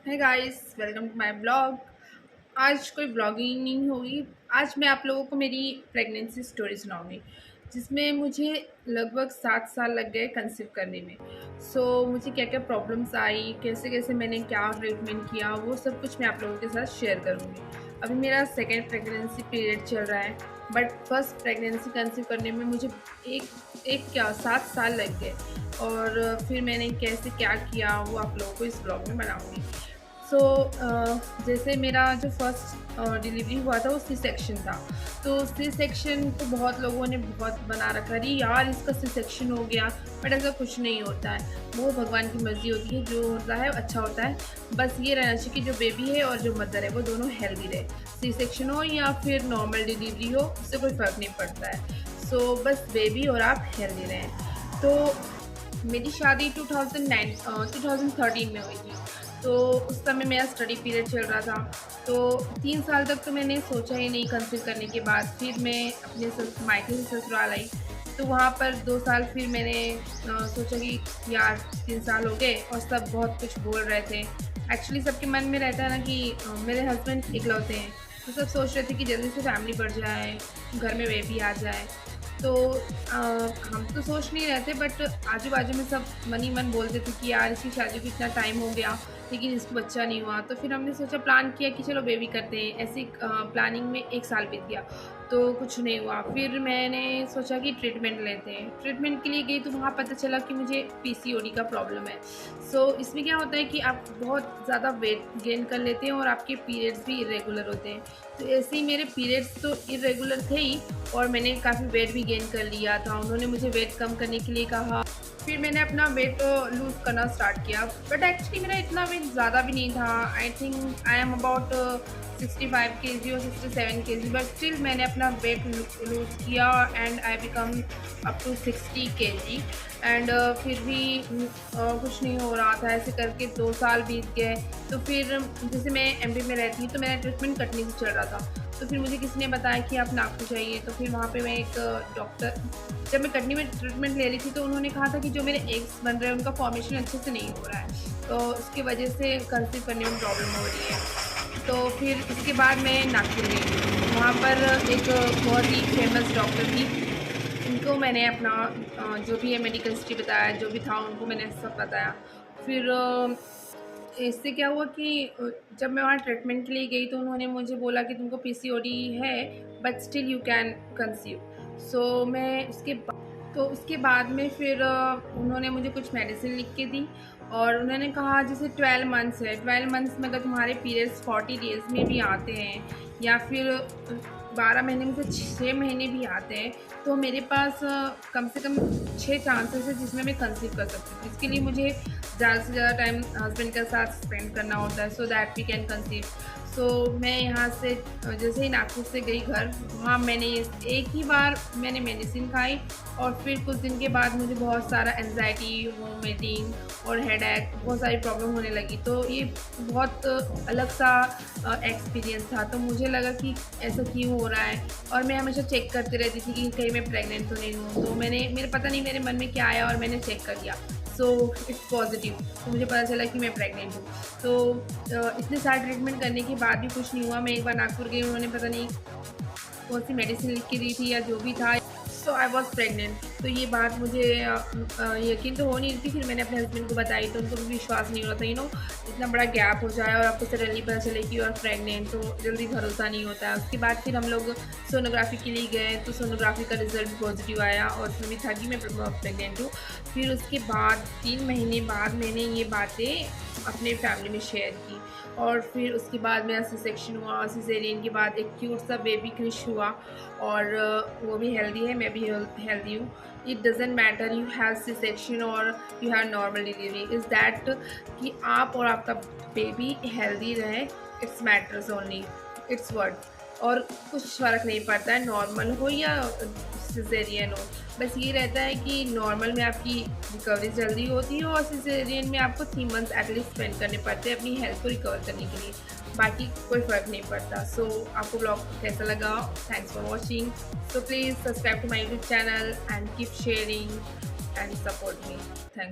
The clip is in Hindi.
है guys, welcome to my blog. आज कोई ब्लॉगिंग नहीं होगी। आज मैं आप लोगों को मेरी प्रेगनेंसी स्टोरी सुनाऊंगी, जिसमें मुझे लगभग 7 साल लग गए कंसीव करने में। मुझे क्या क्या प्रॉब्लम्स आई, कैसे कैसे मैंने क्या ट्रीटमेंट किया, वो सब कुछ मैं आप लोगों के साथ शेयर करूंगी। अभी मेरा सेकेंड प्रेगनेंसी पीरियड चल रहा है, बट फर्स्ट प्रेगनेंसी कंसीव करने में मुझे एक एक क्या 7 साल लग गए। और फिर मैंने कैसे क्या किया वो आप लोगों को इस ब्लॉग में बनाऊंगी। जैसे मेरा जो फर्स्ट डिलीवरी हुआ था वो सी सेक्शन था। तो सी सेक्शन को बहुत लोगों ने बहुत बना रखा, अरे यार इसका सी सेक्शन हो गया, बट ऐसा कुछ नहीं होता है। वो भगवान की मर्ज़ी होती है, जो होता है अच्छा होता है। बस ये रहना चाहिए कि जो बेबी है और जो मदर है वो दोनों हेल्दी रहे। सी सेक्शन हो या फिर नॉर्मल डिलीवरी हो, उससे कोई फ़र्क नहीं पड़ता है। बस बेबी और आप हेल्दी रहें। तो मेरी शादी 2013 में हुई थी। तो उस समय मेरा स्टडी पीरियड चल रहा था। तो 3 साल तक तो मैंने सोचा ही नहीं कंसीव करने के बाद। फिर मैं अपने मायके से ससुराल आई, तो वहाँ पर 2 साल फिर मैंने सोचा कि यार 3 साल हो गए और सब बहुत कुछ बोल रहे थे। एक्चुअली सबके मन में रहता है ना कि मेरे हस्बैंड इकलौते हैं, तो सब सोच रहे थे कि जल्दी से फैमिली बढ़ जाए, घर में बेबी आ जाए। तो हम तो सोच नहीं रहे थे, बट आजू बाजू में सब मन ही मन बोलते थे कि यार इसकी शादी को इतना टाइम हो गया लेकिन इसको बच्चा नहीं हुआ। तो फिर हमने सोचा, प्लान किया कि चलो बेबी करते हैं। ऐसी प्लानिंग में 1 साल बीत गया तो कुछ नहीं हुआ। फिर मैंने सोचा कि ट्रीटमेंट लेते हैं। ट्रीटमेंट के लिए गई तो वहाँ पता चला कि मुझे पीसीओडी का प्रॉब्लम है। इसमें क्या होता है कि आप बहुत ज़्यादा वेट गेन कर लेते हैं और आपके पीरियड्स भी इरेगुलर होते हैं। तो ऐसे ही मेरे पीरियड्स तो इरेगुलर थे ही, और मैंने काफ़ी वेट भी गेन कर लिया था। उन्होंने मुझे वेट कम करने के लिए कहा। फिर मैंने अपना वेट लूज़ करना स्टार्ट किया, बट एक्चुअली मेरा इतना वेट ज़्यादा भी नहीं था। I think I am about 65 kg और 67 kg, बट स्टिल मैंने अपना वेट लूज़ किया and I become up to 60 kg। And फिर भी कुछ नहीं हो रहा था। ऐसे करके 2 साल बीत गए। तो फिर जैसे मैं एमपी में रहती हूँ, तो मेरा ट्रीटमेंट कटनी से चल रहा था। तो फिर मुझे किसी ने बताया कि आप नागपुर जाइए। तो फिर वहाँ पे मैं एक डॉक्टर, जब मैं कटनी में ट्रीटमेंट ले रही थी, तो उन्होंने कहा था कि जो मेरे एग्स बन रहे हैं उनका फॉर्मेशन अच्छे से नहीं हो रहा है, तो उसकी वजह से कंसीव करने में प्रॉब्लम हो रही है। तो फिर इसके बाद मैं नागपुर गई। वहाँ पर एक बहुत ही फेमस डॉक्टर थी, उनको मैंने अपना जो भी है मेडिकल हिस्ट्री बताया, जो भी था उनको मैंने सब बताया। फिर इससे क्या हुआ कि जब मैं वहाँ ट्रीटमेंट के लिए गई तो उन्होंने मुझे बोला कि तुमको पीसीओडी है, but still you can conceive. मैं उसके बाद में फिर उन्होंने मुझे कुछ मेडिसिन लिख के दी, और उन्होंने कहा जैसे 12 मंथ्स है, 12 मंथ्स में अगर तुम्हारे पीरियड्स 40 डेज़ में भी आते हैं या फिर 12 महीने में से 6 महीने भी आते हैं, तो मेरे पास कम से कम 6 चांसेस है जिसमें मैं कंसीव कर सकती हूँ। इसके लिए मुझे ज़्यादा से ज़्यादा टाइम हस्बैंड के साथ स्पेंड करना होता है, so that we can conceive. मैं यहाँ से जैसे ही नागपुर से गई घर, वहाँ मैंने एक ही बार मैंने मेडिसिन खाई, और फिर कुछ दिन के बाद मुझे बहुत सारा एंजाइटी, वोमिटिंग और हेडेक, बहुत सारी प्रॉब्लम होने लगी। तो ये बहुत अलग सा एक्सपीरियंस था। तो मुझे लगा कि ऐसा क्यों हो रहा है, और मैं हमेशा चेक करती रहती थी कि कहीं मैं प्रेग्नेंट तो नहीं हूँ। तो मेरे पता नहीं मेरे मन में क्या आया, और मैंने चेक कर लिया, इट्स पॉजिटिव। तो मुझे पता चला कि मैं प्रेग्नेंट हूँ। इतने सारे ट्रीटमेंट करने के बाद भी कुछ नहीं हुआ। मैं एक बार नागपुर गई, उन्होंने पता नहीं कौन सी मेडिसिन लिख के दी थी या जो भी था, आई वॉज प्रेगनेंट। तो ये बात मुझे यकीन तो हो नहीं रही थी। फिर मैंने अपने हस्बैंड को बताई, तो उनको भी विश्वास नहीं हो रहा था। इतना बड़ा गैप हो जाए और आपको सडनली पता चले कि यू आर प्रेगनेंट, तो जल्दी भरोसा नहीं होता है। उसके बाद फिर हम लोग सोनोग्राफी के लिए गए, तो सोनोग्राफी का रिजल्ट पॉजिटिव आया, और उसमें भी था कि मैं प्रेगनेंट हूँ। फिर उसके बाद 3 महीने बाद मैंने ये बातें अपने फैमिली में शेयर की, और फिर उसके बाद मेरा सी सेक्शन हुआ। सिजेरियन के बाद एक क्यूट सा बेबी क्रिश हुआ, और वो भी हेल्दी है, मैं भी हेल्दी हूँ। It doesn't matter you have C section और you have normal delivery, is that कि आप और आपका बेबी हेल्दी रहे। It's matters only, it's word. और कुछ फ़र्क नहीं पड़ता है नॉर्मल हो या सिजेरियन हो। बस ये रहता है कि नॉर्मल में आपकी रिकवरी जल्दी होती है, और सिजेरियन में आपको 3 मंथ्स एटलीस्ट स्पेंड करने पड़ते हैं अपनी हेल्थ को रिकवर करने के लिए। बाकी कोई फ़र्क नहीं पड़ता। आपको ब्लॉग कैसा लगा? Thanks for watching. Please subscribe to my YouTube channel and keep sharing and support me. Thanks.